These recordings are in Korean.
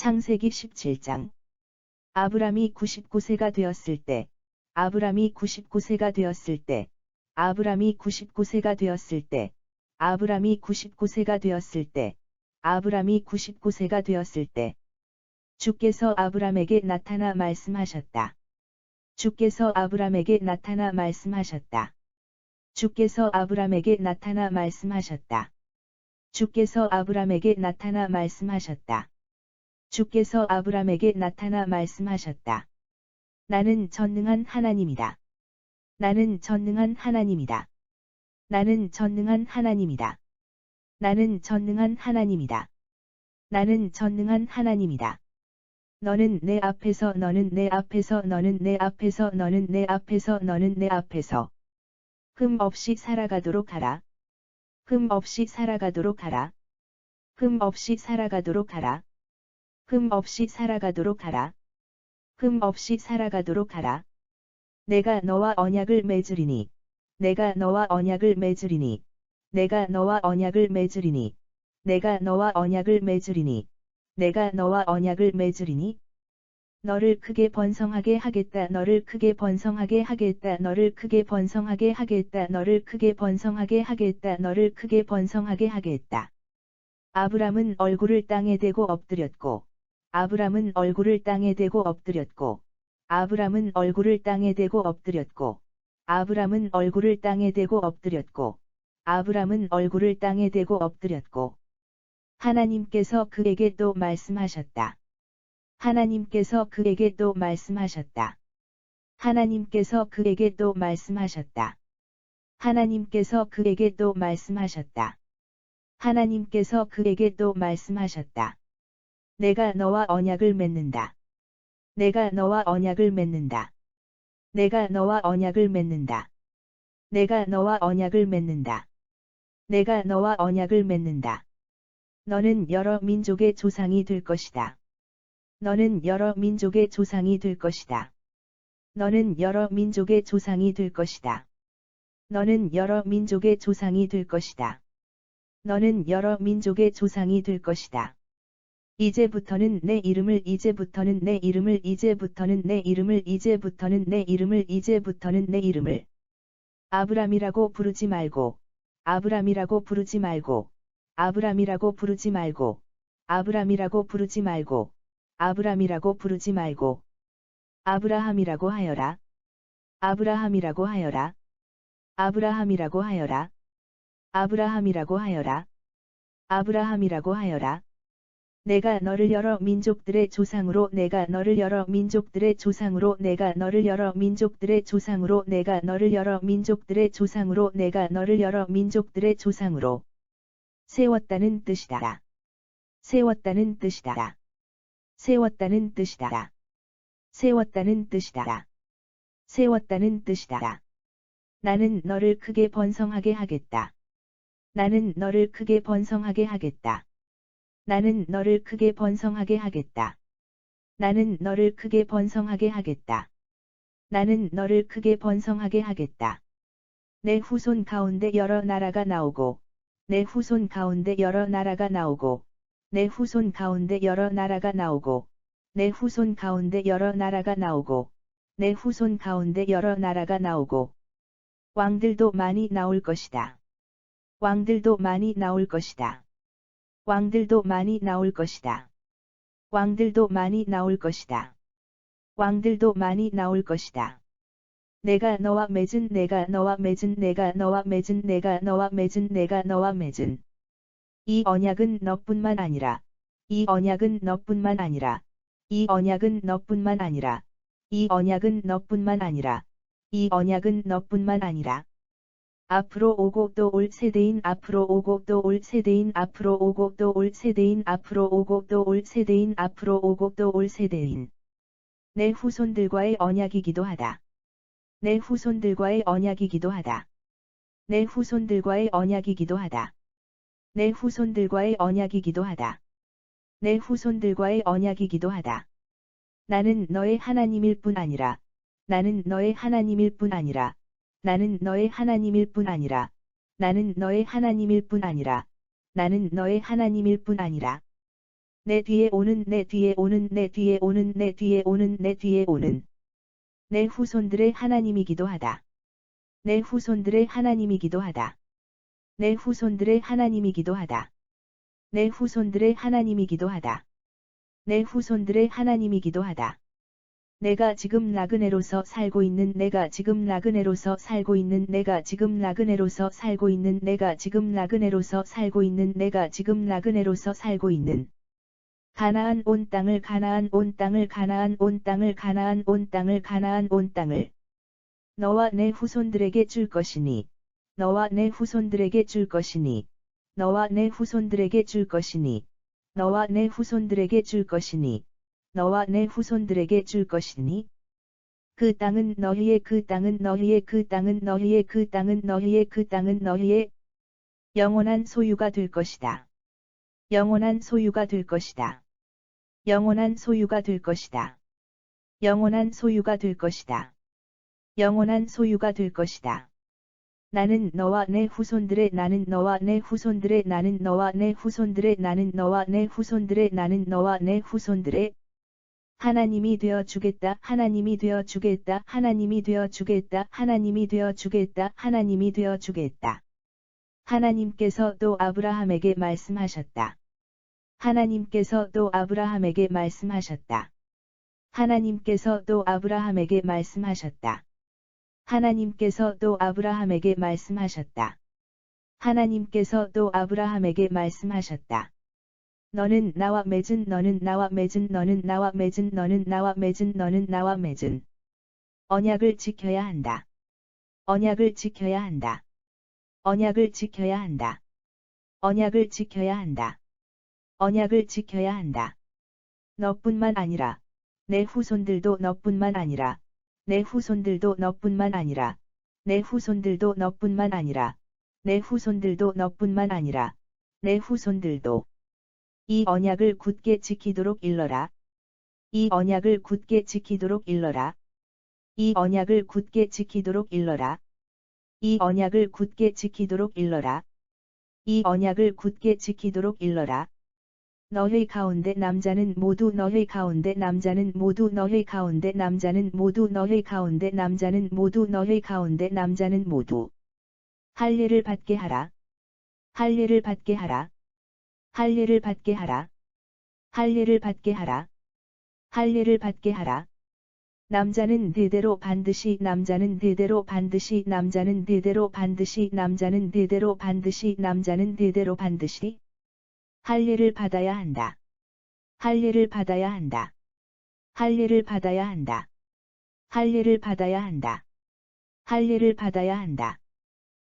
창세기 17장. 아브람이 99세가 되었을 때, 아브람이 99세가 되었을 때, 아브람이 99세가 되었을 때, 아브람이 99세가 되었을 때, 아브람이 99세가 되었을 때, 주께서 아브람에게 나타나 말씀하셨다. 주께서 아브람에게 나타나 말씀하셨다. 주께서 아브람에게 나타나 말씀하셨다. 주께서 아브람에게 나타나 말씀하셨다. 주께서 아브람에게 나타나 말씀하셨다. 나는 전능한 하나님이다. 나는 전능한 하나님이다. 나는 전능한 하나님이다. 나는 전능한 하나님이다. 나는 전능한 하나님이다. 너는 내 앞에서 너는 내 앞에서 너는 내 앞에서 너는 내 앞에서 너는 내 앞에서 흠 없이 살아가도록 하라. 흠 없이 살아가도록 하라. 흠 없이 살아가도록 하라. 흠 없이 살아가도록 하라. 흠 없이 살아가도록 하라. 내가 너와 언약을 맺으리니. 내가 너와 언약을 맺으리니. 내가 너와 언약을 맺으리니. 내가 너와 언약을 맺으리니. 내가 너와 언약을 맺으리니. 너를 크게 번성하게 하겠다. 너를 크게 번성하게 하겠다. 너를 크게 번성하게 하겠다. 너를 크게 번성하게 하겠다. 너를 크게 번성하게 하겠다. 아브람은 얼굴을 땅에 대고 엎드렸고, 아브람은 얼굴을 땅에 대고 엎드렸고, 아브람은 얼굴을 땅에 대고 엎드렸고, 아브람은 얼굴을 땅에 대고 엎드렸고, 아브람은 얼굴을 땅에 대고 엎드렸고, 하나님께서 그에게 또 말씀하셨다. 하나님께서 그에게 또 말씀하셨다. 하나님께서 그에게 또 말씀하셨다. 하나님께서 그에게 또 말씀하셨다. 하나님께서 그에게 또 말씀하셨다. 내가 너와 언약을 맺는다. 내가 너와 언약을 맺는다. 내가 너와 언약을 맺는다. 내가 너와 언약을 맺는다. 내가 너와 언약을 맺는다. 너는 여러 민족의 조상이 될 것이다. 너는 여러 민족의 조상이 될 것이다. 너는 여러 민족의 조상이 될 것이다. 너는 여러 민족의 조상이 될 것이다. 너는 여러 민족의 조상이 될 것이다. 이제부터는 내 이름을 이제부터는 내 이름을 이제부터는 내 이름을 이제부터는 내 이름을 이제부터는 내 이름을 아브람이라고 부르지 말고 아브람이라고 부르지 말고 아브람이라고 부르지 말고 아브람이라고 부르지 말고 아브람이라고 부르지 말고 아브라함이라고 하여라. 아브라함이라고 하여라. 아브라함이라고 하여라. 아브라함이라고 하여라. 아브라함이라고 하여라. 내가 너를 여러 민족들의 조상으로 내가 너를 여러 민족들의 조상으로 내가 너를 여러 민족들의 조상으로 내가 너를 여러 민족들의 조상으로 내가 너를 여러 민족들의 조상으로 세웠다는 뜻이다. 세웠다는 뜻이다. 세웠다는 뜻이다. 세웠다는 뜻이다. 세웠다는 뜻이다. 나는 너를 크게 번성하게 하겠다. 나는 너를 크게 번성하게 하겠다. 나는 너를 크게 번성하게 하겠다. 나는 너를 크게 번성하게 하겠다. 나는 너를 크게 번성하게 하겠다. 내 후손 가운데 여러 나라가 나오고, 내 후손 가운데 여러 나라가 나오고, 내 후손 가운데 여러 나라가 나오고, 내 후손 가운데 여러 나라가 나오고, 내 후손 가운데 여러 나라가 나오고, 왕들도 많이 나올 것이다. 왕들도 많이 나올 것이다. 왕들도 많이 나올 것이다. 왕들도 많이 나올 것이다. 왕들도 많이 나올 것이다. 내가 너와 맺은 내가 너와 맺은 내가 너와 맺은 내가 너와 맺은 내가 너와 맺은 이 언약은 너뿐만 아니라 이 언약은 너뿐만 아니라 이 언약은 너뿐만 아니라 이 언약은 너뿐만 아니라 이 언약은 너뿐만 아니라 앞으로 오고 또 올 세대인 앞으로 오고 또 올 세대인 앞으로 오고 또 올 세대인 앞으로 오고 또 올 세대인 앞으로 오고 또 올 세대인 내 후손들과의 언약이기도 하다. 내 후손들과의 언약이기도 하다. 내 후손들과의 언약이기도 하다. 내 후손들과의 언약이기도 하다. 내 후손들과의 언약이기도 하다. 나는 너의 하나님일 뿐 아니라 나는 너의 하나님일 뿐 아니라 나는 너의 하나님일 뿐 아니라 나는 너의 하나님일 뿐 아니라 나는 너의 하나님일 뿐 아니라 내 뒤에 오는 내 뒤에 오는 내 뒤에 오는 내 뒤에 오는 내 뒤에 오는 내 후손들의 하나님이기도 하다. 내 후손들의 하나님이기도 하다. 내 후손들의 하나님이기도 하다. 내 후손들의 하나님이기도 하다. 내 후손들의 하나님이기도 하다. 내가 지금 나그네로서 살고 있는 내가 지금 나그네로서 살고 있는 내가 지금 나그네로서 살고 있는 내가 지금 나그네로서 살고 있는 내가 지금 나그네로서 살고 있는 가나안 온 땅을 가나안 온 땅을 가나안 온 땅을 가나안 온 땅을 가나안 온 땅을 너와 내 후손들에게 줄 것이니 너와 내 후손들에게 줄 것이니 너와 내 후손들에게 줄 것이니 너와 내 후손들에게 줄 것이니 너와 내 후손들에게 줄 것이니 그 땅은 너희의 그 땅은 너희의 그 땅은 너희의 그 땅은 너희의 그 땅은 너희의 영원한 소유가 될 것이다. 영원한 소유가 될 것이다. 영원한 소유가 될 것이다. 영원한 소유가 될 것이다. 영원한 소유가 될 것이다. 나는 너와 내 후손들의 나는 너와 내 후손들의 나는 너와 내 후손들의 나는 너와 내 후손들의 나는 너와 내 후손들의 하나님이 되어 주겠다. 하나님이 되어 주겠다. 하나님이 되어 주겠다. 하나님이 되어 주겠다. 하나님이 되어 주겠다. 하나님께서 또 아브라함에게 말씀하셨다. 하나님께서 또 아브라함에게 말씀하셨다. 하나님께서 또 아브라함에게 말씀하셨다. 하나님께서 또 아브라함에게 말씀하셨다. 하나님께서 또 아브라함에게 말씀하셨다. 너는 나와 맺은 너는 나와 맺은 너는 나와 맺은 너는 나와 맺은 너는 나와 맺은 언약을 지켜야 한다. 언약을 지켜야 한다. 언약을 지켜야 한다. 언약을 지켜야 한다. 언약을 지켜야 한다. 너뿐만 아니라 내 후손들도 너뿐만 아니라 내 후손들도 너뿐만 아니라 내 후손들도 너뿐만 아니라 내 후손들도 너뿐만 아니라 내 후손들도 이 언약을 굳게 지키도록 일러라. 이 언약을 굳게 지키도록 일러라. 이 언약을 굳게 지키도록 일러라. 이 언약을 굳게 지키도록 일러라. 이 언약을 굳게 지키도록 일러라. 너희 가운데 남자는 모두 너희 가운데 남자는 모두 너희 가운데 남자는 모두 너희 가운데 남자는 모두 너희 가운데 남자는 모두 할례를 받게 하라. 할례를 받게 하라. 할례를 받게 하라. 할례를 받게 하라. 할례를 받게 하라. 남자는 대대로 반드시 남자는 대대로 반드시 남자는 대대로 반드시 남자는 대대로 반드시 남자는 대대로 반드시 할례를 받아야 한다. 할례를 받아야 한다. 할례를 받아야 한다. 할례를 받아야 한다. 할례를 받아야 한다.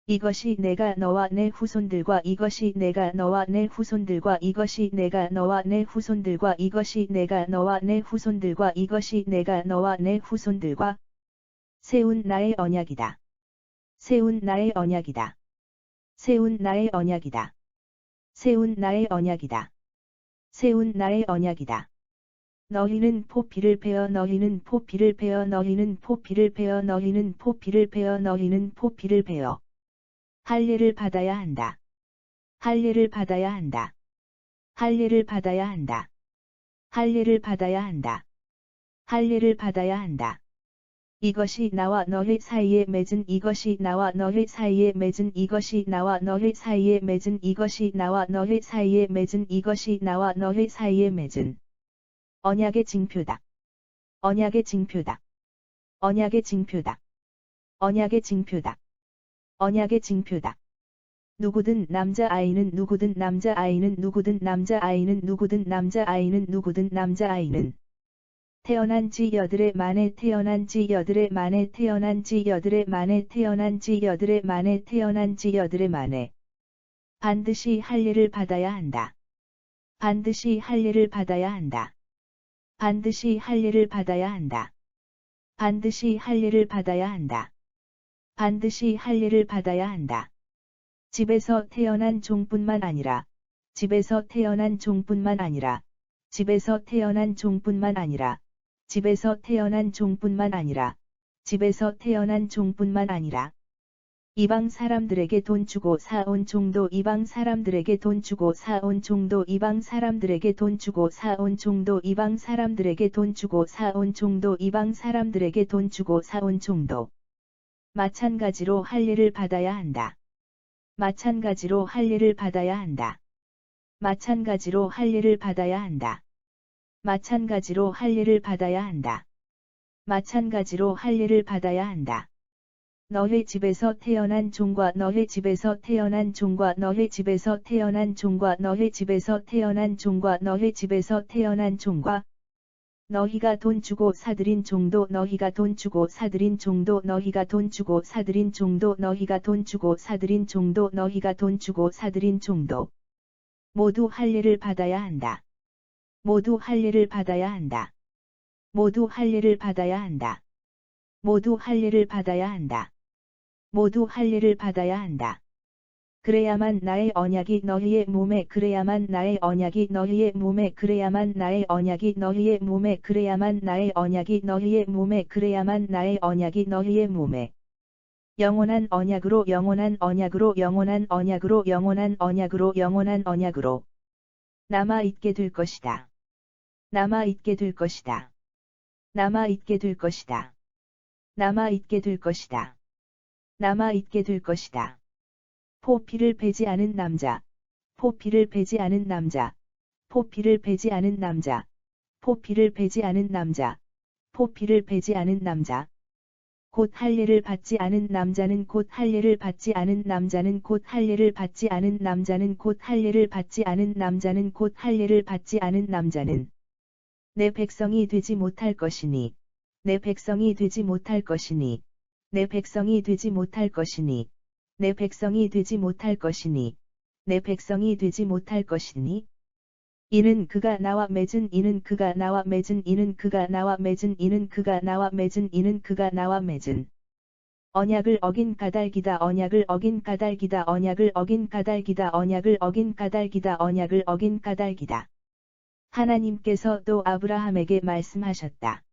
이것이 내가 너와 내 후손들과 이것이 내가 너와 내 후손들과 이것이 내가 너와 내 후손들과 이것이 내가 너와 내 후손들과 이것이 내가 너와 내 후손들과 세운 나의 언약이다. 세운 나의 언약이다. 세운 나의 언약이다. 세운 나의 언약이다. 세운 나의 언약이다. 너희는 포피를 베어 너희는 포피를 베어 너희는 포피를 베어 너희는 포피를 베어 너희는 포피를 베어 할례를 받아야 한다. 할례를 받아야 한다. 할례를 받아야 한다. 할례를 받아야 한다. 할례를 받아야 한다. 이것이 나와 너희 사이에 맺은 이것이 나와 너희 사이에 맺은 이것이 나와 너희 사이에 맺은 이것이 나와 너희 사이에 맺은 이것이 나와 너희 사이에 맺은 언약의 징표다. 언약의 징표다. 언약의 징표다. 언약의 징표다. 언약의 징표다. 누구든 남자아이는 누구든 남자아이는 누구든 남자아이는 누구든 남자아이는 누구든 남자아이는 태어난 지 여들의 만에 태어난 지 여들의 만에 태어난 지 여들의 만에 태어난 지 여들의 만에 태어난 지 여들의 만에 반드시 할례를 받아야 한다. 반드시 할례를 받아야 한다. 반드시 할례를 받아야 한다. 반드시 할례를 받아야 한다. 반드시 할례를 받아야 한다. 집에서 태어난 종뿐만 아니라 집에서 태어난 종뿐만 아니라 집에서 태어난 종뿐만 아니라 집에서 태어난 종뿐만 아니라 집에서 태어난 종뿐만 아니라 이방 사람들에게 돈 주고 사온 종도 이방 사람들에게 돈 주고 사온 종도 이방 사람들에게 돈 주고 사온 종도 이방 사람들에게 돈 주고 사온 종도 이방 사람들에게 돈 주고 사온 종도 마찬가지로 할례를 받아야 한다. 마찬가지로 할례를 받아야 한다. 마찬가지로 할례를 받아야 한다. 마찬가지로 할례를 받아야 한다. 마찬가지로 할례를 받아야 한다. 너의 집에서 태어난 종과 너의 집에서 태어난 종과 너의 집에서 태어난 종과 너의 집에서 태어난 종과 너의 집에서 태어난 종과 너희가 돈 주고 사들인 종도 너희가 돈 주고 사들인 종도 너희가 돈 주고 사들인 종도 너희가 돈 주고 사들인 종도 너희가 돈 주고 사들인 종도 모두 할례를 받아야 한다. 모두 할례를 받아야 한다. 모두 할례를 받아야 한다. 모두 할례를 받아야 한다. 모두 할례를 받아야 한다. 그래야만 나의 언약이 너희의 몸에 그래야만 나의 언약이 너희의 몸에 그래야만 나의 언약이 너희의 몸에 그래야만 나의 언약이 너희의 몸에 그래야만 나의 언약이 너희의 몸에 영원한 언약으로 영원한 언약으로 영원한 언약으로 영원한 언약으로 영원한 언약으로 남아 있게 될 것이다. 남아 있게 될 것이다. 남아 있게 될 것이다. 남아 있게 될 것이다. 남아 있게 될 것이다. 포피를 베지 않은 남자, 포피를 베지 않은 남자, 포피를 베지 않은 남자, 포피를 베지 않은 남자, 포피를 베지 않은 남자. 곧 할례를 받지 않은 남자는 곧 할례를 받지 않은 남자는 곧 할례를 받지 않은 남자는 곧 할례를 받지 않은 남자는 곧 할례를 받지 않은 남자는 내 백성이 되지 못할 것이니 내 백성이 되지 못할 것이니 내 백성이 되지 못할 것이니 내 백성이 되지 못할 것이니 내 백성이 되지 못할 것이니 이는 그가 나와 맺은 이는 그가 나와 맺은 이는 그가 나와 맺은 이는 그가 나와 맺은 이는 그가 나와 맺은 언약을 어긴 까닭이다 언약을 어긴 까닭이다 언약을 어긴 까닭이다 언약을 어긴 까닭이다 언약을 어긴 까닭이다. 하나님께서 또 아브라함에게 말씀하셨다.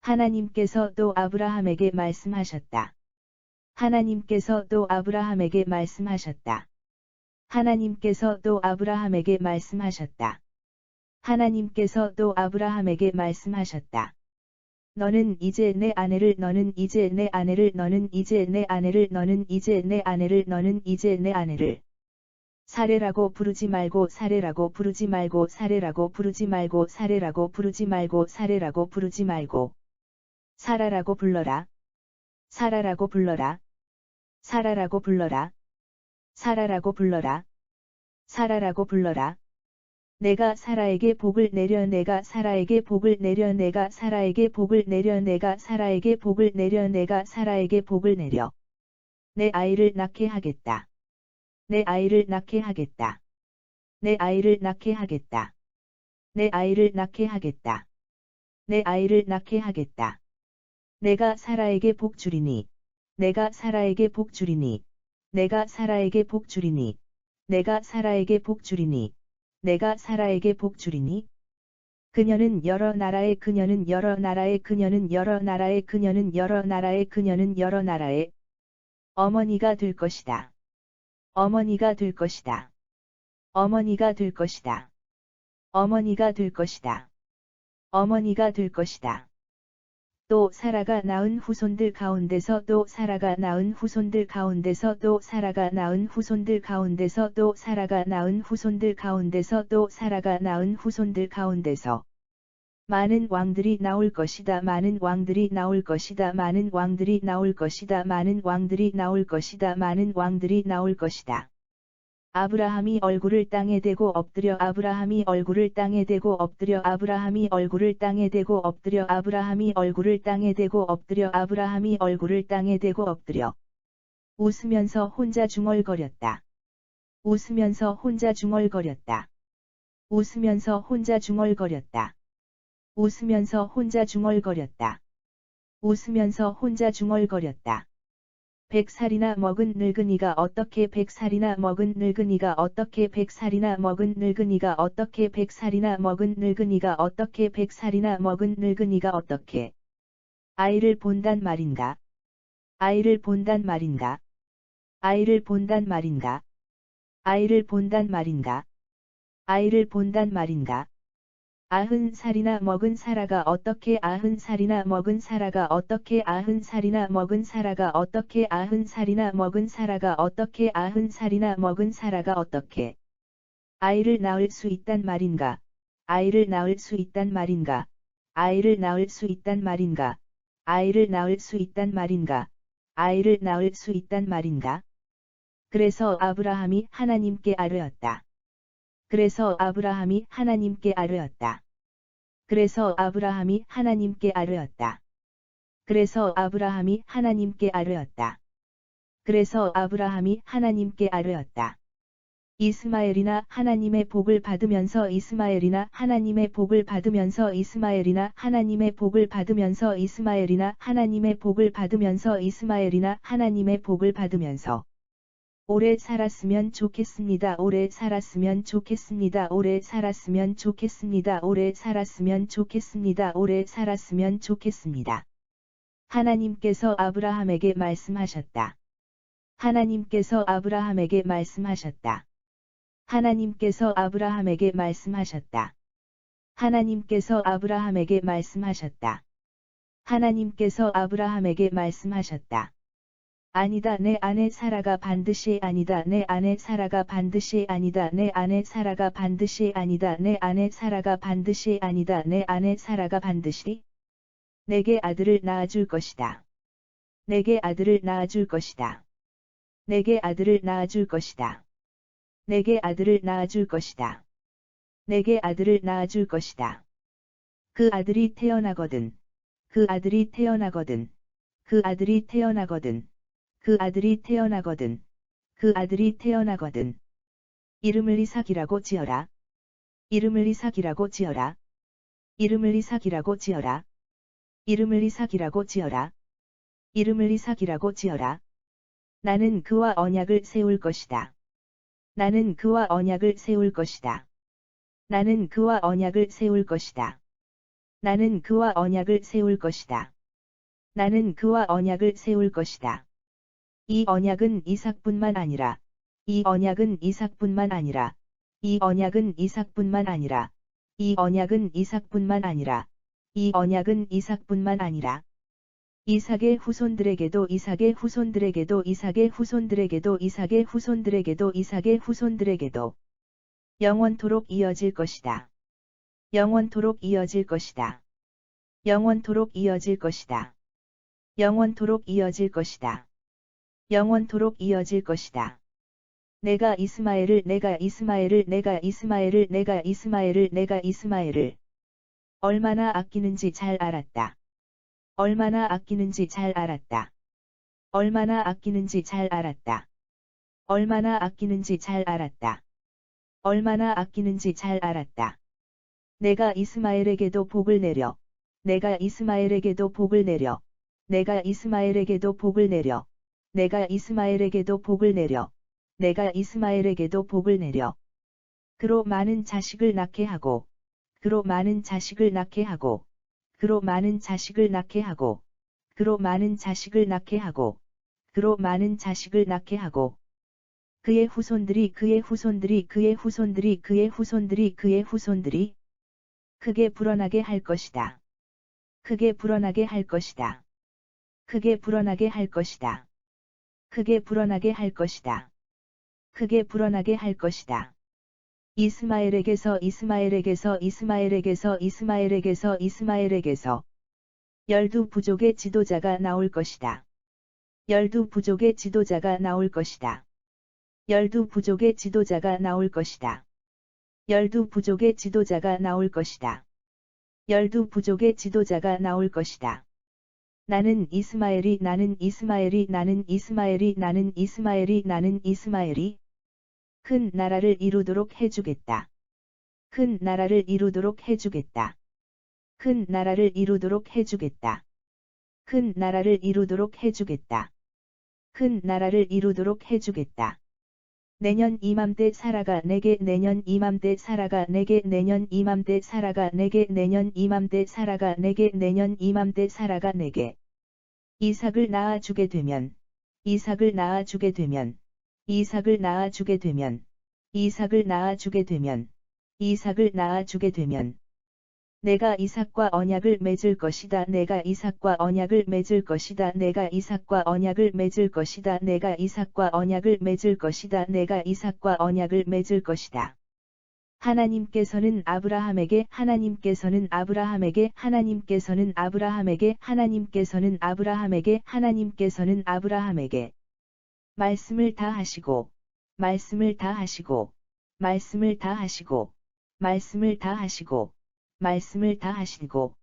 하나님께서 또 아브라함에게 말씀하셨다. 하나님께서 또 아브라함에게 말씀하셨다. 하나님께서 또 아브라함에게 말씀하셨다. 하나님께서 또 아브라함에게 말씀하셨다. 너는 이제 내 아내를 너는 이제 내 아내를 너는 이제 내 아내를 너는 이제 내 아내를 너는 이제 내 아내를 사례라고 부르지 말고 사례라고 부르지 말고 사례라고 부르지 말고 사례라고 부르지 말고 사례라고 부르지 말고 사라라고 불러라. 사라라고 불러라. 사라라고 불러라. 사라라고 불러라. 사라라고 불러라. 내가 사라에게 복을 내려 내가 사라에게 복을 내려 내가 사라에게 복을 내려 내가 사라에게 복을 내려 내가 사라에게 복을 내려 내 아이를 낳게 하겠다. 내 아이를 낳게 하겠다. 내 아이를 낳게 하겠다. 내 아이를 낳게 하겠다. 내 아이를 낳게 하겠다. 내가 사라에게 복 주리니. 내가 사라에게 복 주리니. 내가 사라에게 복 주리니. 내가 사라에게 복 주리니. 내가 사라에게 복 주리니. 그녀는 여러 나라의 그녀는 여러 나라의 그녀는 여러 나라의 그녀는 여러 나라의 그녀는 여러 나라의 어머니가 될 것이다. 어머니가 될 것이다. 어머니가 될 것이다. 어머니가 될 것이다. 어머니가 될 것이다. 또 사라가 낳은 후손들 가운데서 또 사라가 낳은 후손들 가운데서 또 사라가 낳은 후손들 가운데서 또 사라가 낳은 후손들 가운데서 또 사라가 낳은 후손들 가운데서 많은 왕들이 나올 것이다. 많은 왕들이 나올 것이다. 많은 왕들이 나올 것이다. 많은 왕들이 나올 것이다. 많은 왕들이 나올 것이다. 아브라함이 얼굴을 땅에 대고 엎드려 아브라함이 얼굴을 땅에 대고 엎드려 아브라함이 얼굴을 땅에 대고 엎드려 아브라함이 얼굴을 땅에 대고 엎드려 아브라함이 얼굴을 땅에 대고 엎드려 웃으면서 혼자 중얼거렸다. 웃으면서 혼자 중얼거렸다. 웃으면서 혼자 중얼거렸다. 웃으면서 혼자 중얼거렸다. 웃으면서 혼자 중얼거렸다. 100살이나 먹은 늙은이가 어떻게 100살이나 먹은 늙은이가 어떻게 100살이나 먹은 늙은이가 어떻게 100살이나 먹은 늙은이가 어떻게 100살이나 먹은 늙은이가 어떻게 아이를 본단 말인가? 아이를 본단 말인가? 아이를 본단 말인가? 아이를 본단 말인가? 아이를 본단 말인가? 90살이나 먹은 사라가 어떻게 90살이나 먹은 사라가 어떻게 90살이나 먹은 사라가 어떻게 90살이나 먹은 사라가 어떻게 90살이나 먹은 사라가 어떻게 아이를 낳을 수 있단 말인가? 아이를 낳을 수 있단 말인가? 아이를 낳을 수 있단 말인가? 아이를 낳을 수 있단 말인가? 아이를 낳을 수 있단 말인가? 그래서 아브라함이 하나님께 아뢰었다. 그래서 아브라함이 하나님께 아뢰었다. 그래서 아브라함이 하나님께 아뢰었다. 그래서 아브라함이 하나님께 아뢰었다. 그래서 아브라함이 하나님께 아뢰었다. 이스마엘이나 하나님의 복을 받으면서 이스마엘이나 하나님의 복을 받으면서 이스마엘이나 하나님의 복을 받으면서 이스마엘이나 하나님의 복을 받으면서 이스마엘이나 하나님의 복을 받으면서 오래 살았으면 좋겠습니다. 오래 살았으면 좋겠습니다. 오래 살았으면 좋겠습니다. 오래 살았으면 좋겠습니다. 오래 살았으면 좋겠습니다. 하나님께서 아브라함에게 말씀하셨다. 하나님께서 아브라함에게 말씀하셨다. 하나님께서 아브라함에게 말씀하셨다. 하나님께서 아브라함에게 말씀하셨다. 하나님께서 아브라함에게 말씀하셨다. 아니다. 내 아내 사라가 반드시 아니다. 내 아내 사라가 반드시 아니다. 내 아내 사라가 반드시 아니다. 내 아내 사라가 반드시 아니다. 내 아내 사라가 반드시 내게 아들을 낳아줄 것이다. 내게 아들을 낳아줄 것이다. 내게 아들을 낳아줄 것이다. 내게 아들을 낳아줄 것이다. 내게 아들을 낳아줄 것이다. 그 아들이 태어나거든. 그 아들이 태어나거든. 그 아들이 태어나거든. 그 아들이 태어나거든. 그 아들이 태어나거든. 이름을 이삭이라고 지어라. 이름을 이삭이라고 지어라. 이름을 이삭이라고 지어라. 이름을 이삭이라고 지어라. 이름을 이삭이라고 지어라. 나는 그와 언약을 세울 것이다. 나는 그와 언약을 세울 것이다. 나는 그와 언약을 세울 것이다. 나는 그와 언약을 세울 것이다. 나는 그와 언약을 세울 것이다. 이 언약은 이삭뿐만 아니라, 이 언약은 이삭뿐만 아니라, 이 언약은 이삭뿐만 아니라, 이 언약은 이삭뿐만 아니라, 이 언약은 이삭뿐만 아니라, 이삭의 후손들에게도 이삭의 후손들에게도 이삭의 후손들에게도 이삭의 후손들에게도 이삭의 후손들에게도 영원토록 이어질 것이다. 영원토록 이어질 것이다. 영원토록 이어질 것이다. 영원토록 이어질 것이다. 영원토록 이어질 것이다. 내가 이스마엘을 얼마나 아끼는지 잘 알았다. 얼마나 아끼는지 잘 알았다. 얼마나 아끼는지 잘 알았다. 얼마나 아끼는지 잘 알았다. 얼마나 아끼는지 잘 알았다. 내가 이스마엘에게도 복을 내려. 내가 이스마엘에게도 복을 내려. 내가 이스마엘에게도 복을 내려. 내가 이스마엘에게도 복을 내려. 내가 이스마엘에게도 복을 내려. 그로 많은 자식을 낳게 하고, 그로 많은 자식을 낳게 하고, 그로 많은 자식을 낳게 하고, 그로 많은 자식을 낳게 하고, 그로 많은 자식을 낳게 하고, 그의 후손들이 그의 후손들이 그의 후손들이 그의 후손들이 그의 후손들이 크게 불어나게 할 것이다. 크게 불어나게 할 것이다. 크게 불어나게 할 것이다. 크게 불어나게 할 것이다. 크게 불어나게 할 것이다. 이스마엘에게서 열두 부족의 지도자가 나올 것이다. 열두 부족의 지도자가 나올 것이다. 열두 부족의 지도자가 나올 것이다. 열두 부족의 지도자가 나올 것이다. 열두 부족의 지도자가 나올 것이다. 나는 이스마엘이 큰 나라를 이루도록 해주겠다. 큰 나라를 이루도록 해주겠다. 큰 나라를 이루도록 해주겠다. 큰 나라를 이루도록 해주겠다. 큰 나라를 이루도록 해주겠다. 내년 이맘때 사라가 내게 내년 이맘때 사라가 내게 내년 이맘때 사라가 내게 내년 이맘때 사라가 내게 내년 이맘때 사라가 내게 이삭을 낳아주게 되면 이삭을 낳아주게 되면, 이삭을 낳아주게 되면, 이삭을 낳아주게 되면, 이삭을 낳아주게 되면, 내가 이삭과 언약을 맺을 것이다. 내가 이삭과 언약을 맺을 것이다. 내가 이삭과 언약을 맺을 것이다. 내가 이삭과 언약을 맺을 것이다. 내가 이삭과 언약을 맺을 것이다. 하나님께서는 아브라함에게 하나님께서는 아브라함에게 하나님께서는 아브라함에게 하나님께서는 아브라함에게 하나님께서는 아브라함에게 말씀을 다 하시고 말씀을 다 하시고 말씀을 다 하시고 말씀을 다 하시고 말씀을 다 하시고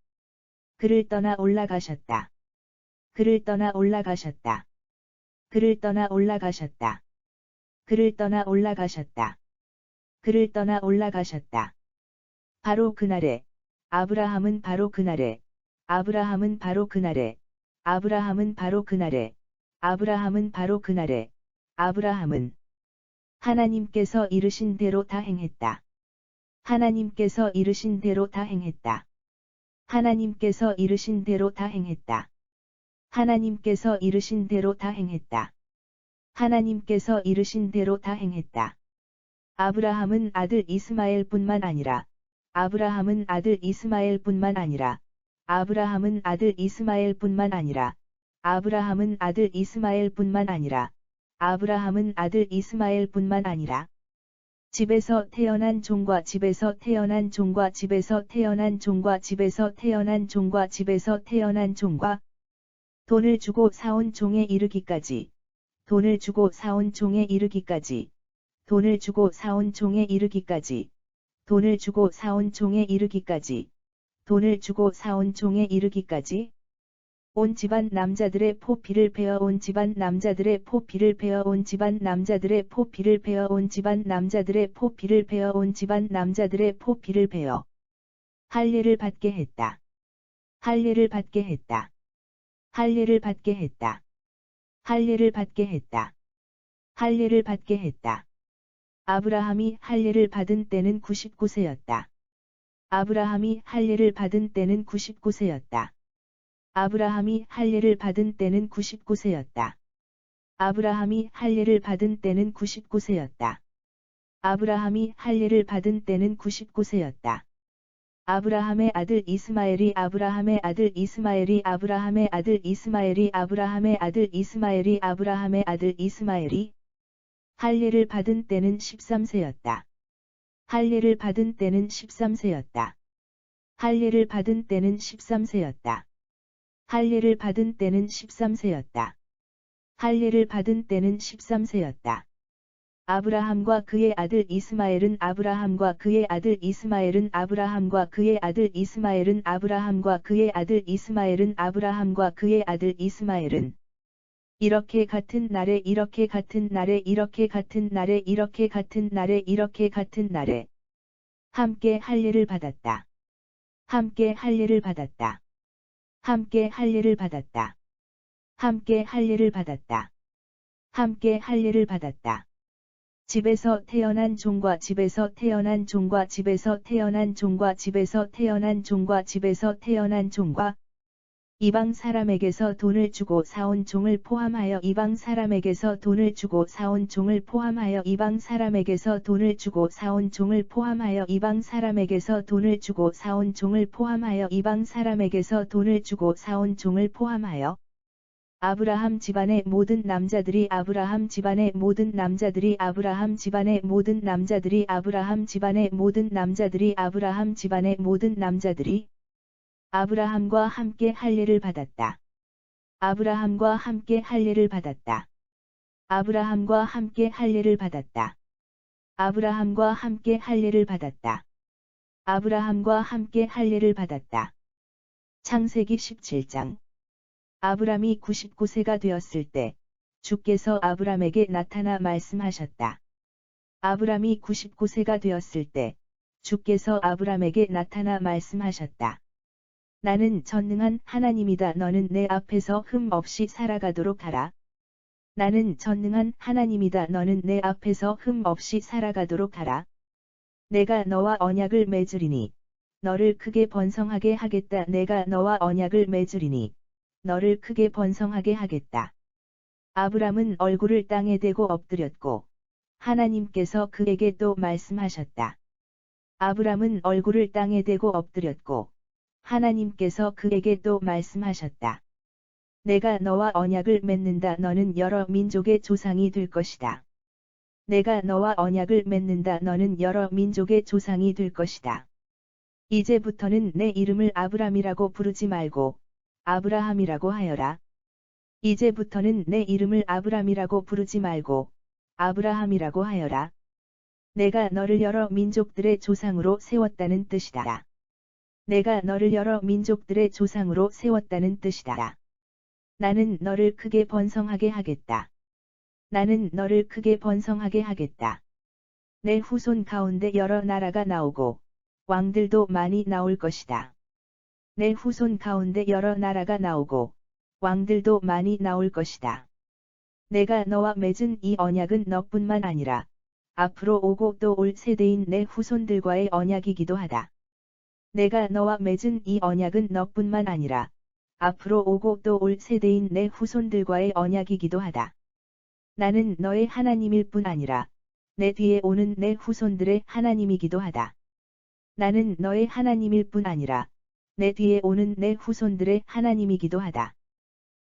그를 떠나 올라가셨다. 그를 떠나 올라가셨다. 그를 떠나 올라가셨다. 그를 떠나 올라가셨다. 그를 떠나 올라가셨다. 바로 그날에 아브라함은 바로 그날에 아브라함은 바로 그날에 아브라함은 바로 그날에 아브라함은 바로 그날에 아브라함은 하나님께서 이르신 대로 다 행했다. 하나님께서 이르신 대로 다 행했다. 하나님께서 이르신 대로 다 행했다. 하나님께서 이르신 대로 다 행했다. 하나님께서 이르신 대로 다 행했다. 아브라함은 아들 이스마엘뿐만 아니라 아브라함은 아들 이스마엘뿐만 아니라 아브라함은 아들 이스마엘뿐만 아니라 아브라함은 아들 이스마엘뿐만 아니라 아브라함은 아들 이스마엘뿐만 아니라 집에서 태어난 종과 집에서 태어난 종과 집에서 태어난 종과 집에서 태어난 종과 집에서 태어난 종과 돈을 주고 사온 종에 이르기까지 돈을 주고 사온 종에 이르기까지 돈을 주고 사온 종에 이르기까지 돈을 주고 사온 종에 이르기까지 돈을 주고 사온 종에 이르기까지 온 집안 남자들의 포피를 베어 온 집안 남자들의 포피를 베어 온 집안 남자들의 포피를 베어 온 집안 남자들의 포피를 베어 온 집안 남자들의 포피를 베어 할례를 받게 했다. 할례를 받게 했다. 할례를 받게 했다. 할례를 받게 했다. 할례를 받게 했다. 아브라함이 할례를 받은 때는 99세였다. 아브라함이 할례를 받은 때는 99세였다. 아브라함이 할례를 받은 때는 99세였다. 아브라함이 할례를 받은 때는 99세였다. 아브라함이 할례를 받은 때는 99세였다. 아브라함의 아들 이스마엘이 아브라함의 아들 이스마엘이 아브라함의 아들 이스마엘이 아브라함의 아들 이스마엘이 아브라함의 아들 이스마엘이 할례를 받은 때는 13세였다. 할례를 받은 때는 13세였다. 할례를 받은 때는 13세였다. 할례를 받은 때는 13세였다. 할례를 받은 때는 13세였다. 아브라함과 그의 아들 이스마엘은 아브라함과 그의 아들 이스마엘은 아브라함과 그의 아들 이스마엘은 아브라함과 그의 아들 이스마엘은 아브라함과 그의 아들 이스마엘은 이렇게 같은 날에 이렇게 같은 날에 이렇게 같은 날에 이렇게 같은 날에 이렇게 같은 날에 함께 할례를 받았다. 함께 할례를 받았다. 함께 할례를 받았다. 함께 할례를 받았다. 함께 할례를 받았다. 집에서 태어난 종과 집에서 태어난 종과 집에서 태어난 종과 집에서 태어난 종과 집에서 태어난 종과 이방 사람에게서 돈을 주고 사온 종을 포함하여 이방 사람에게서 돈을 주고 사온 종을 포함하여 이방 사람에게서 돈을 주고 사온 종을 포함하여 이방 사람에게서 돈을 주고 사온 종을 포함하여 이방 사람에게서 돈을 주고 사온 종을 포함하여 아브라함 집안의 모든 남자들이 아브라함 집안의 모든 남자들이 아브라함 집안의 모든 남자들이 아브라함 집안의 모든 남자들이 아브라함 집안의 모든 남자들이 아브라함과 함께 할례를 받았다. 아브라함과 함께 할례를 받았다. 아브라함과 함께 할례를 받았다. 아브라함과 함께 할례를 받았다. 아브라함과 함께 할례를 받았다. 창세기 17장 아브람이 99세가 되었을 때 주께서 아브람에게 나타나 말씀하셨다. 아브람이 99세가 되었을 때 주께서 아브람에게 나타나 말씀하셨다. 나는 전능한 하나님이다. 너는 내 앞에서 흠 없이 살아가도록 하라. 나는 전능한 하나님이다. 너는 내 앞에서 흠 없이 살아가도록 하라. 내가 너와 언약을 맺으리니 너를 크게 번성하게 하겠다. 내가 너와 언약을 맺으리니 너를 크게 번성하게 하겠다. 아브람은 얼굴을 땅에 대고 엎드렸고 하나님께서 그에게 또 말씀하셨다. 아브람은 얼굴을 땅에 대고 엎드렸고 하나님께서 그에게 또 말씀하셨다. 내가 너와 언약을 맺는다. 너는 여러 민족의 조상이 될 것이다. 내가 너와 언약을 맺는다. 너는 여러 민족의 조상이 될 것이다. 이제부터는 내 이름을 아브람이라고 부르지 말고 아브라함이라고 하여라. 이제부터는 내 이름을 아브람이라고 부르지 말고 아브라함이라고 하여라. 내가 너를 여러 민족들의 조상으로 세웠다는 뜻이다. 내가 너를 여러 민족들의 조상으로 세웠다는 뜻이다. 나는 너를 크게 번성하게 하겠다. 나는 너를 크게 번성하게 하겠다. 내 후손 가운데 여러 나라가 나오고 왕들도 많이 나올 것이다. 내 후손 가운데 여러 나라가 나오고 왕들도 많이 나올 것이다. 내가 너와 맺은 이 언약은 너뿐만 아니라 앞으로 오고 또 올 세대인 내 후손들과의 언약이기도 하다. 내가 너와 맺은 이 언약은 너뿐만 아니라 앞으로 오고 또 올 세대인 내 후손들과의 언약이기도 하다. 나는 너의 하나님일 뿐 아니라 내 뒤에 오는 내 후손들의 하나님이기도 하다. 나는 너의 하나님일 뿐 아니라 내 뒤에 오는 내 후손들의 하나님이기도 하다.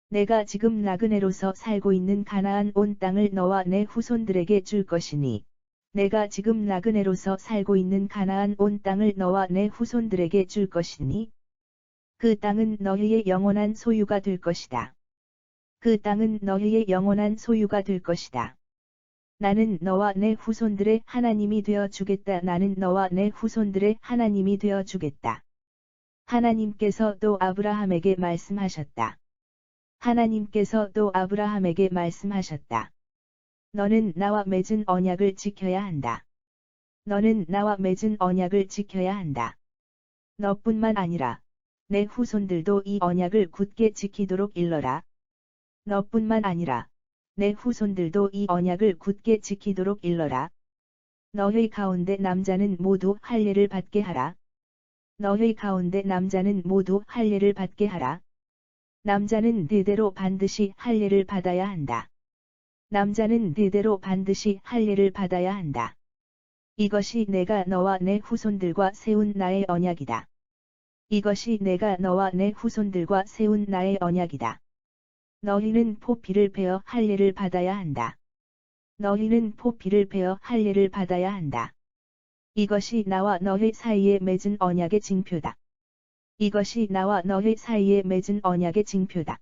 내가 지금 나그네로서 살고 있는 가나안 온 땅을 너와 내 후손들에게 줄 것이니 내가 지금 나그네로서 살고 있는 가나안 온 땅을 너와 내 후손들에게 줄 것이니 그 땅은 너희의 영원한 소유가 될 것이다. 그 땅은 너희의 영원한 소유가 될 것이다. 나는 너와 내 후손들의 하나님이 되어 주겠다. 나는 너와 내 후손들의 하나님이 되어 주겠다. 하나님께서 또 아브라함에게 말씀하셨다. 하나님께서 또 아브라함에게 말씀하셨다. 너는 나와 맺은 언약을 지켜야 한다. 너는 나와 맺은 언약을 지켜야 한다. 너뿐만 아니라 내 후손들도 이 언약을 굳게 지키도록 일러라. 너뿐만 아니라 내 후손들도 이 언약을 굳게 지키도록 일러라. 너희 가운데 남자는 모두 할례를 받게 하라. 너희 가운데 남자는 모두 할례를 받게 하라. 남자는 대대로 반드시 할례를 받아야 한다. 남자는 대대로 반드시 할례를 받아야 한다. 이것이 내가 너와 내 후손들과 세운 나의 언약이다. 이것이 내가 너와 내 후손들과 세운 나의 언약이다. 너희는 포피를 베어 할례를 받아야 한다. 너희는 포피를 베어 할례를 받아야 한다. 이것이 나와 너희 사이에 맺은 언약의 징표다. 이것이 나와 너희 사이에 맺은 언약의 징표다.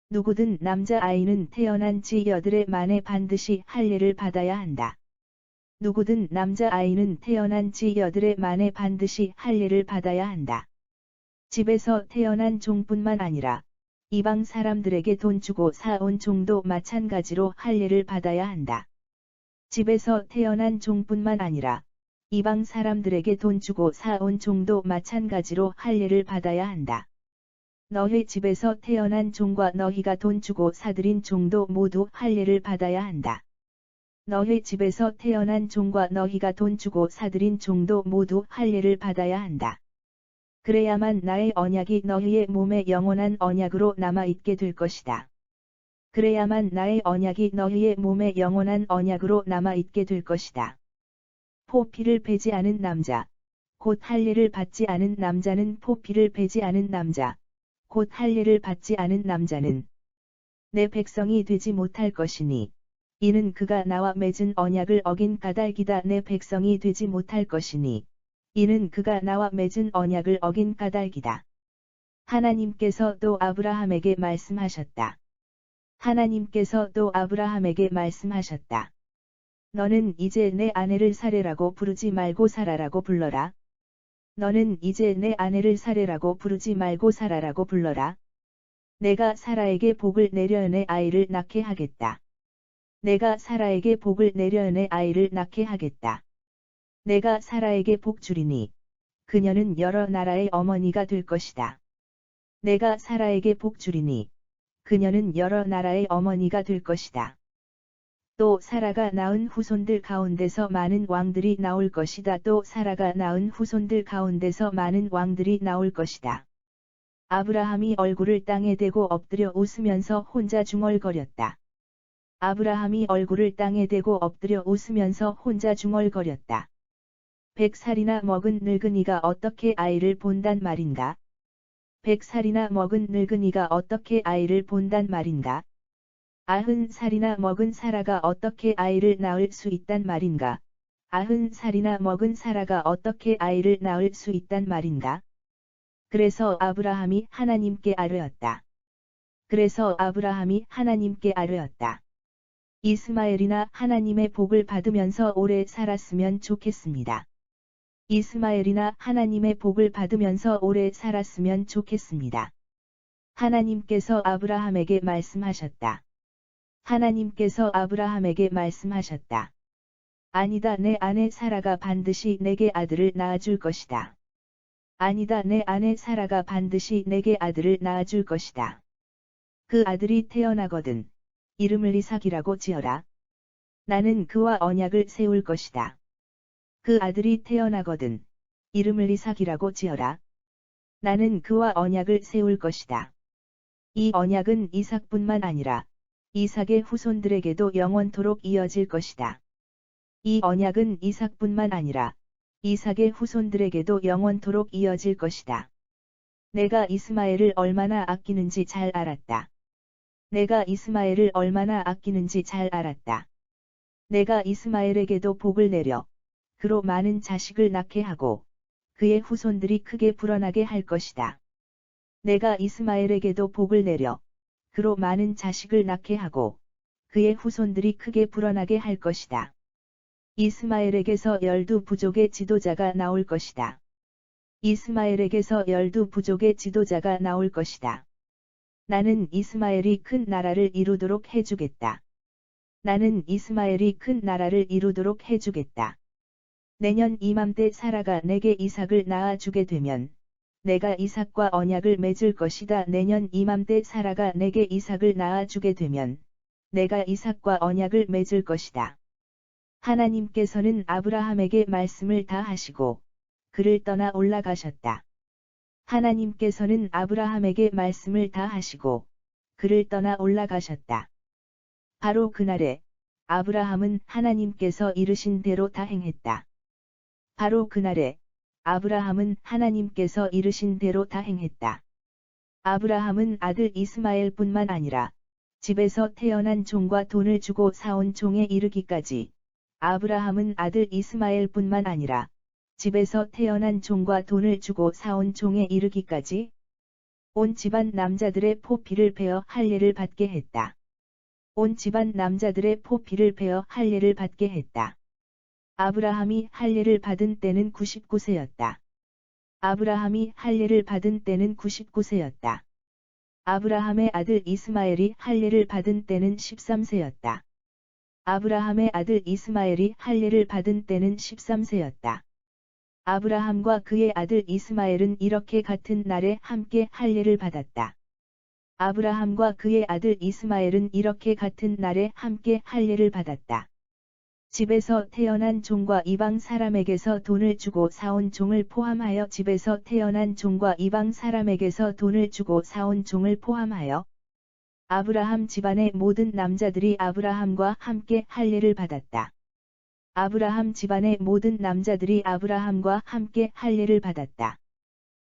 누구든 남자아이는 태어난 지 8일 만에 반드시 할례를 받아야 한다. 누구든 남자아이는 태어난 지 8일 만에 반드시 할례를 받아야 한다. 집에서 태어난 종뿐만 아니라 이방 사람들에게 돈 주고 사온 종도 마찬가지로 할례를 받아야 한다. 집에서 태어난 종뿐만 아니라 이방 사람들에게 돈 주고 사온 종도 마찬가지로 할례를 받아야 한다. 너희 집에서 태어난 종과 너희가 돈 주고 사들인 종도 모두 할례를 받아야 한다. 너희 집에서 태어난 종과 너희가 돈 주고 사들인 종도 모두 할례를 받아야 한다. 그래야만 나의 언약이 너희의 몸에 영원한 언약으로 남아있게 될 것이다. 그래야만 나의 언약이 너희의 몸에 영원한 언약으로 남아있게 될 것이다. 포피를 베지 않은 남자, 곧 할례를 받지 않은 남자는 포피를 베지 않은 남자, 곧 할례를 받지 않은 남자는 내 백성이 되지 못할 것이니 이는 그가 나와 맺은 언약을 어긴 까닭이다. 내 백성이 되지 못할 것이니 이는 그가 나와 맺은 언약을 어긴 까닭이다. 하나님께서 또 아브라함에게 말씀하셨다. 하나님께서 또 아브라함에게 말씀하셨다. 너는 이제 내 아내를 사레라고 부르지 말고 사라라고 불러라. 너는 이제 내 아내를 사레라고 부르지 말고 사라라고 불러라. 내가 사라에게 복을 내려 내 아이를 낳게 하겠다. 내가 사라에게 복을 내려 내 아이를 낳게 하겠다. 내가 사라에게 복 주리니 그녀는 여러 나라의 어머니가 될 것이다. 내가 사라에게 복 주리니 그녀는 여러 나라의 어머니가 될 것이다. 또 사라가 낳은 후손들 가운데서 많은 왕들이 나올 것이다. 또 사라가 낳은 후손들 가운데서 많은 왕들이 나올 것이다. 아브라함이 얼굴을 땅에 대고 엎드려 웃으면서 혼자 중얼거렸다. 아브라함이 얼굴을 땅에 대고 엎드려 웃으면서 혼자 중얼거렸다. 100살이나 먹은 늙은이가 어떻게 아이를 본단 말인가? 100살이나 먹은 늙은이가 어떻게 아이를 본단 말인가? 90살이나 먹은 사라가 어떻게 아이를 낳을 수 있단 말인가? 90살이나 먹은 사라가 어떻게 아이를 낳을 수 있단 말인가? 그래서 아브라함이 하나님께 아뢰었다. 그래서 아브라함이 하나님께 아뢰었다. 이스마엘이나 하나님의 복을 받으면서 오래 살았으면 좋겠습니다. 이스마엘이나 하나님의 복을 받으면서 오래 살았으면 좋겠습니다. 하나님께서 아브라함에게 말씀하셨다. 하나님께서 아브라함에게 말씀하셨다. 아니다, 내 아내 사라가 반드시 내게 아들을 낳아줄 것이다. 아니다, 내 아내 사라가 반드시 내게 아들을 낳아줄 것이다. 그 아들이 태어나거든 이름을 이삭이라고 지어라. 나는 그와 언약을 세울 것이다. 그 아들이 태어나거든 이름을 이삭이라고 지어라. 나는 그와 언약을 세울 것이다. 이 언약은 이삭뿐만 아니라 이삭의 후손들에게도 영원토록 이어질 것이다. 이 언약은 이삭뿐만 아니라 이삭의 후손들에게도 영원토록 이어질 것이다. 내가 이스마엘을 얼마나 아끼는지 잘 알았다. 내가 이스마엘을 얼마나 아끼는지 잘 알았다. 내가 이스마엘에게도 복을 내려 그로 많은 자식을 낳게 하고 그의 후손들이 크게 불어나게 할 것이다. 내가 이스마엘에게도 복을 내려 그로 많은 자식을 낳게 하고 그의 후손들이 크게 불어나게 할 것이다. 이스마엘에게서 12부족의 지도자가 나올 것이다. 이스마엘에게서 12부족의 지도자가 나올 것이다. 나는 이스마엘이 큰 나라를 이루도록 해주겠다. 나는 이스마엘이 큰 나라를 이루도록 해주겠다. 내년 이맘때 사라가 내게 이삭을 낳아주게 되면 내가 이삭과 언약을 맺을 것이다. 내년 이맘때 사라가 내게 이삭을 낳아주게 되면 내가 이삭과 언약을 맺을 것이다. 하나님께서는 아브라함에게 말씀을 다 하시고 그를 떠나 올라가셨다. 하나님께서는 아브라함에게 말씀을 다 하시고 그를 떠나 올라가셨다. 바로 그날에 아브라함은 하나님께서 이르신 대로 다 행했다. 바로 그날에 아브라함은 하나님께서 이르신 대로 다 행했다. 아브라함은 아들 이스마엘뿐만 아니라 집에서 태어난 종과 돈을 주고 사온 종에 이르기까지 아브라함은 아들 이스마엘뿐만 아니라 집에서 태어난 종과 돈을 주고 사온 종에 이르기까지 온 집안 남자들의 포피를 베어 할례를 받게 했다. 온 집안 남자들의 포피를 베어 할례를 받게 했다. 아브라함이 할례를 받은 때는 99세였다. 아브라함이 할례를 받은 때는 99세였다. 아브라함의 아들 이스마엘이 할례를 받은 때는 13세였다. 아브라함의 아들 이스마엘이 할례를 받은 때는 13세였다. 아브라함과 그의 아들 이스마엘은 이렇게 같은 날에 함께 할례를 받았다. 아브라함과 그의 아들 이스마엘은 이렇게 같은 날에 함께 할례를 받았다. 집에서 태어난 종과 이방 사람에게서 돈을 주고 사온 종을 포함하여 집에서 태어난 종과 이방 사람에게서 돈을 주고 사온 종을 포함하여 아브라함 집안의 모든 남자들이 아브라함과 함께 할례를 받았다. 아브라함 집안의 모든 남자들이 아브라함과 함께 할례를 받았다.